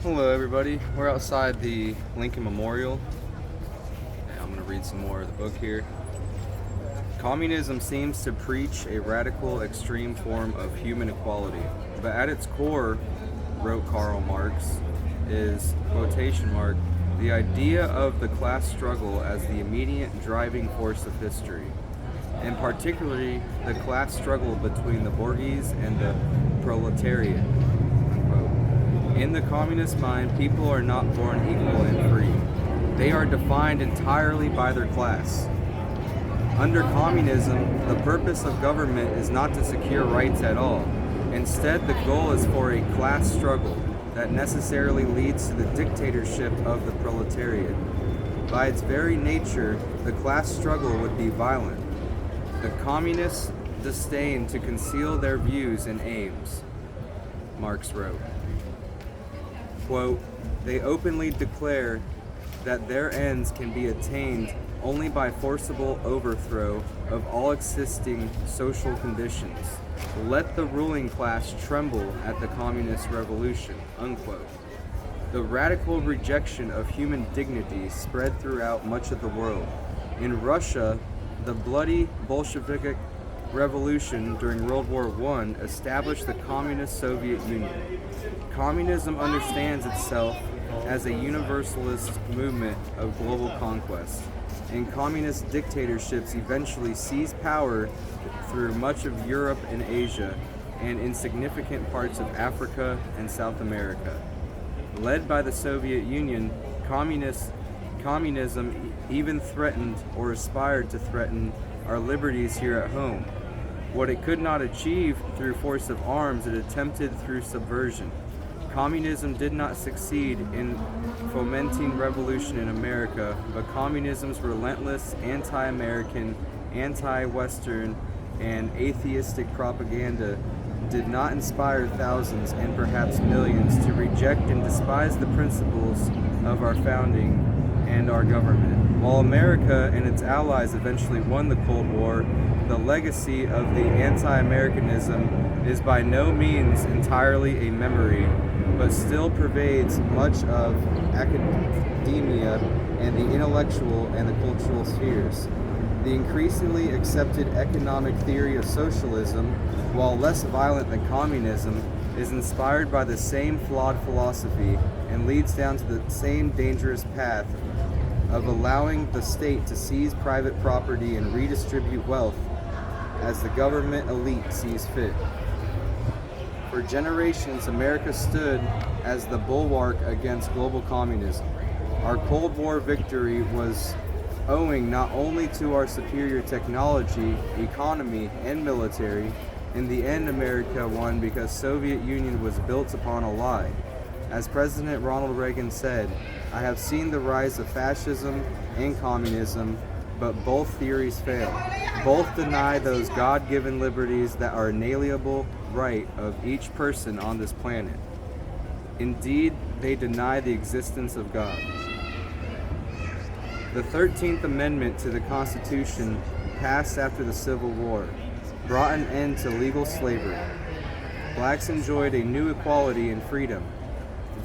Hello everybody, we're outside the Lincoln Memorial. And I'm going to read some more of the book here. Communism seems to preach a radical extreme form of human equality, but at its core, wrote Karl Marx, is, quotation mark, the idea of the class struggle as the immediate driving force of history, and particularly the class struggle between the bourgeois and the proletariat. In the communist mind, people are not born equal and free. They are defined entirely by their class. Under communism, the purpose of government is not to secure rights at all. Instead, the goal is for a class struggle that necessarily leads to the dictatorship of the proletariat. By its very nature, the class struggle would be violent. The communists disdain to conceal their views and aims, Marx wrote. Quote, they openly declare that their ends can be attained only by forcible overthrow of all existing social conditions. Let the ruling class tremble at the communist revolution, unquote. The radical rejection of human dignity spread throughout much of the world. In Russia, the bloody Bolshevik revolution during World War I established the Communist Soviet Union. Communism understands itself as a universalist movement of global conquest, and communist dictatorships eventually seize power through much of Europe and Asia and in significant parts of Africa and South America. Led by the Soviet Union, communism even threatened or aspired to threaten our liberties here at home. What it could not achieve through force of arms, it attempted through subversion. Communism did not succeed in fomenting revolution in America, but communism's relentless anti-American, anti-Western, and atheistic propaganda did not inspire thousands and perhaps millions to reject and despise the principles of our founding and our government. While America and its allies eventually won the Cold War, the legacy of the anti-Americanism is by no means entirely a memory, but still pervades much of academia and the intellectual and the cultural spheres. The increasingly accepted economic theory of socialism, while less violent than communism, is inspired by the same flawed philosophy and leads down to the same dangerous path of allowing the state to seize private property and redistribute wealth as the government elite sees fit. For generations, America stood as the bulwark against global communism. Our Cold War victory was owing not only to our superior technology, economy, and military. In the end, America won because Soviet Union was built upon a lie. As President Ronald Reagan said, I have seen the rise of fascism and communism, but both theories fail. Both deny those God-given liberties that are inalienable right of each person on this planet. Indeed, they deny the existence of God. The 13th Amendment to the Constitution, passed after the Civil War, brought an end to legal slavery. Blacks enjoyed a new equality and freedom,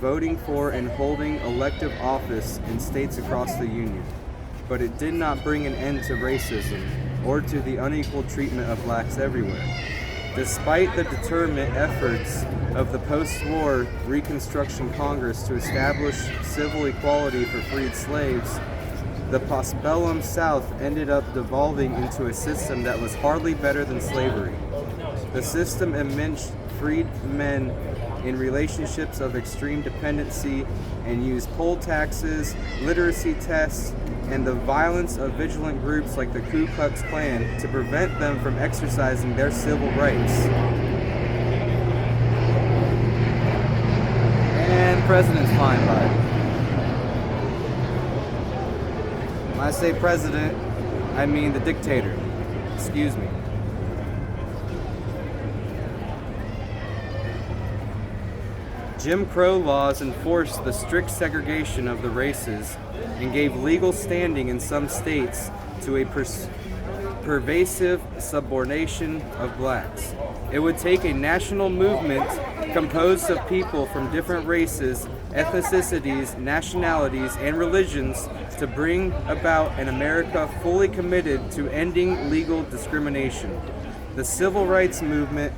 voting for and holding elective office in states across the Union. But it did not bring an end to racism or to the unequal treatment of blacks everywhere. Despite the determined efforts of the post-war Reconstruction Congress to establish civil equality for freed slaves, the postbellum South ended up devolving into a system that was hardly better than slavery. The system enmeshed freed men in relationships of extreme dependency and used poll taxes, literacy tests, and the violence of vigilant groups like the Ku Klux Klan to prevent them from exercising their civil rights. And president's flying by. When I say president, I mean the dictator. Excuse me. Jim Crow laws enforced the strict segregation of the races and gave legal standing in some states to a pervasive subordination of blacks. It would take a national movement composed of people from different races ethnicities, nationalities, and religions to bring about an America fully committed to ending legal discrimination. The civil rights movement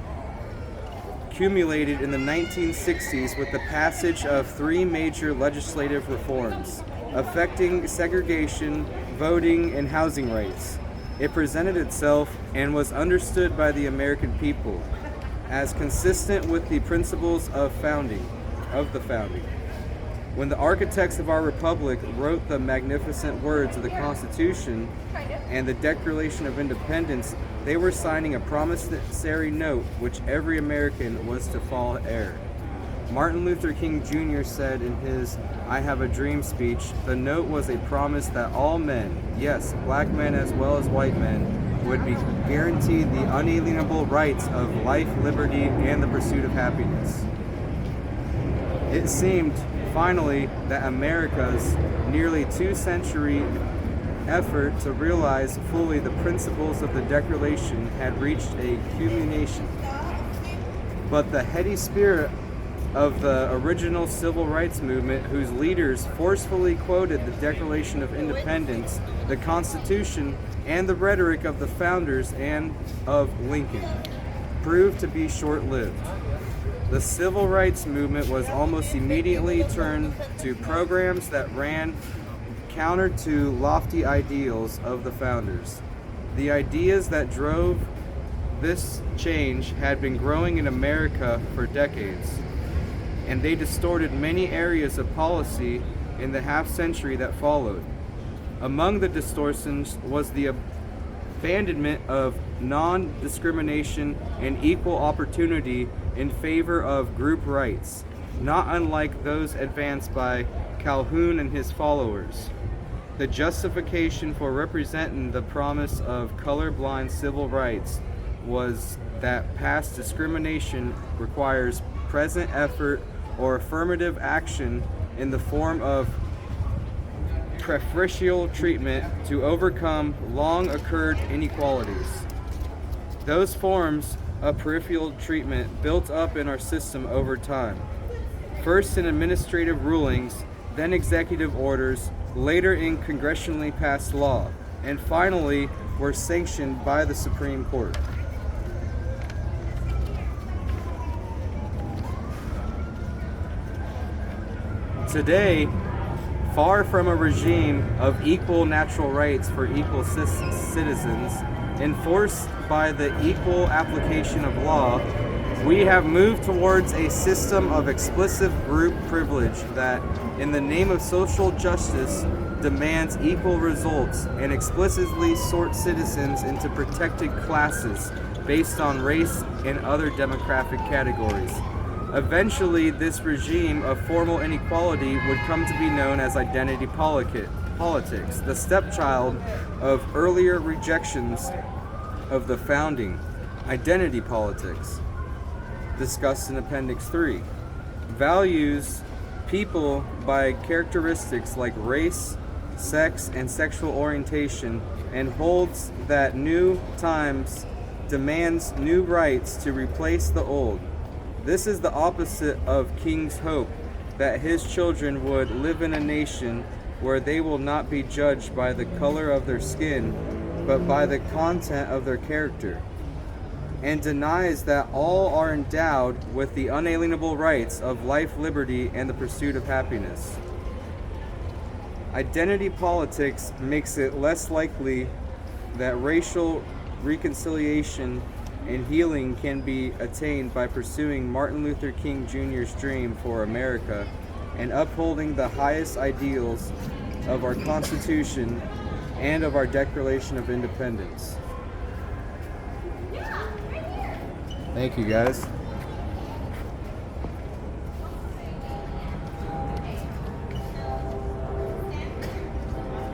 culminated in the 1960s with the passage of three major legislative reforms affecting segregation, voting, and housing rights. It presented itself and was understood by the American people as consistent with the principles of the founding. When the architects of our republic wrote the magnificent words of the Constitution and the Declaration of Independence, they were signing a promissory note which every American was to follow heir. Martin Luther King Jr. said in his "I Have a Dream" speech, the note was a promise that all men, yes, black men as well as white men, would be guaranteed the unalienable rights of life, liberty, and the pursuit of happiness. It seemed, finally, that America's nearly two-century effort to realize fully the principles of the Declaration had reached a culmination. But the heady spirit of the original civil rights movement, whose leaders forcefully quoted the Declaration of Independence, the Constitution, and the rhetoric of the founders and of Lincoln, proved to be short-lived. The civil rights movement was almost immediately turned to programs that ran counter to lofty ideals of the founders. The ideas that drove this change had been growing in America for decades, and they distorted many areas of policy in the half-century that followed. Among the distortions was the abandonment of non-discrimination and equal opportunity in favor of group rights, not unlike those advanced by Calhoun and his followers. The justification for representing the promise of colorblind civil rights was that past discrimination requires present effort or affirmative action in the form of preferential treatment to overcome long occurred inequalities. Those forms of preferential treatment built up in our system over time, first in administrative rulings, then executive orders, later in congressionally passed law, and finally were sanctioned by the Supreme Court. Today, far from a regime of equal natural rights for equal citizens, enforced by the equal application of law, we have moved towards a system of explicit group privilege that, in the name of social justice, demands equal results and explicitly sorts citizens into protected classes based on race and other demographic categories. Eventually, this regime of formal inequality would come to be known as identity politics, the stepchild of earlier rejections of the founding. Identity politics, discussed in Appendix 3, values people by characteristics like race, sex, and sexual orientation, and holds that new times demands new rights to replace the old. This is the opposite of King's hope that his children would live in a nation where they will not be judged by the color of their skin, but by the content of their character, and denies that all are endowed with the unalienable rights of life, liberty, and the pursuit of happiness. Identity politics makes it less likely that racial reconciliation and healing can be attained by pursuing Martin Luther King Jr.'s dream for America and upholding the highest ideals of our Constitution and of our Declaration of Independence. Thank you, guys.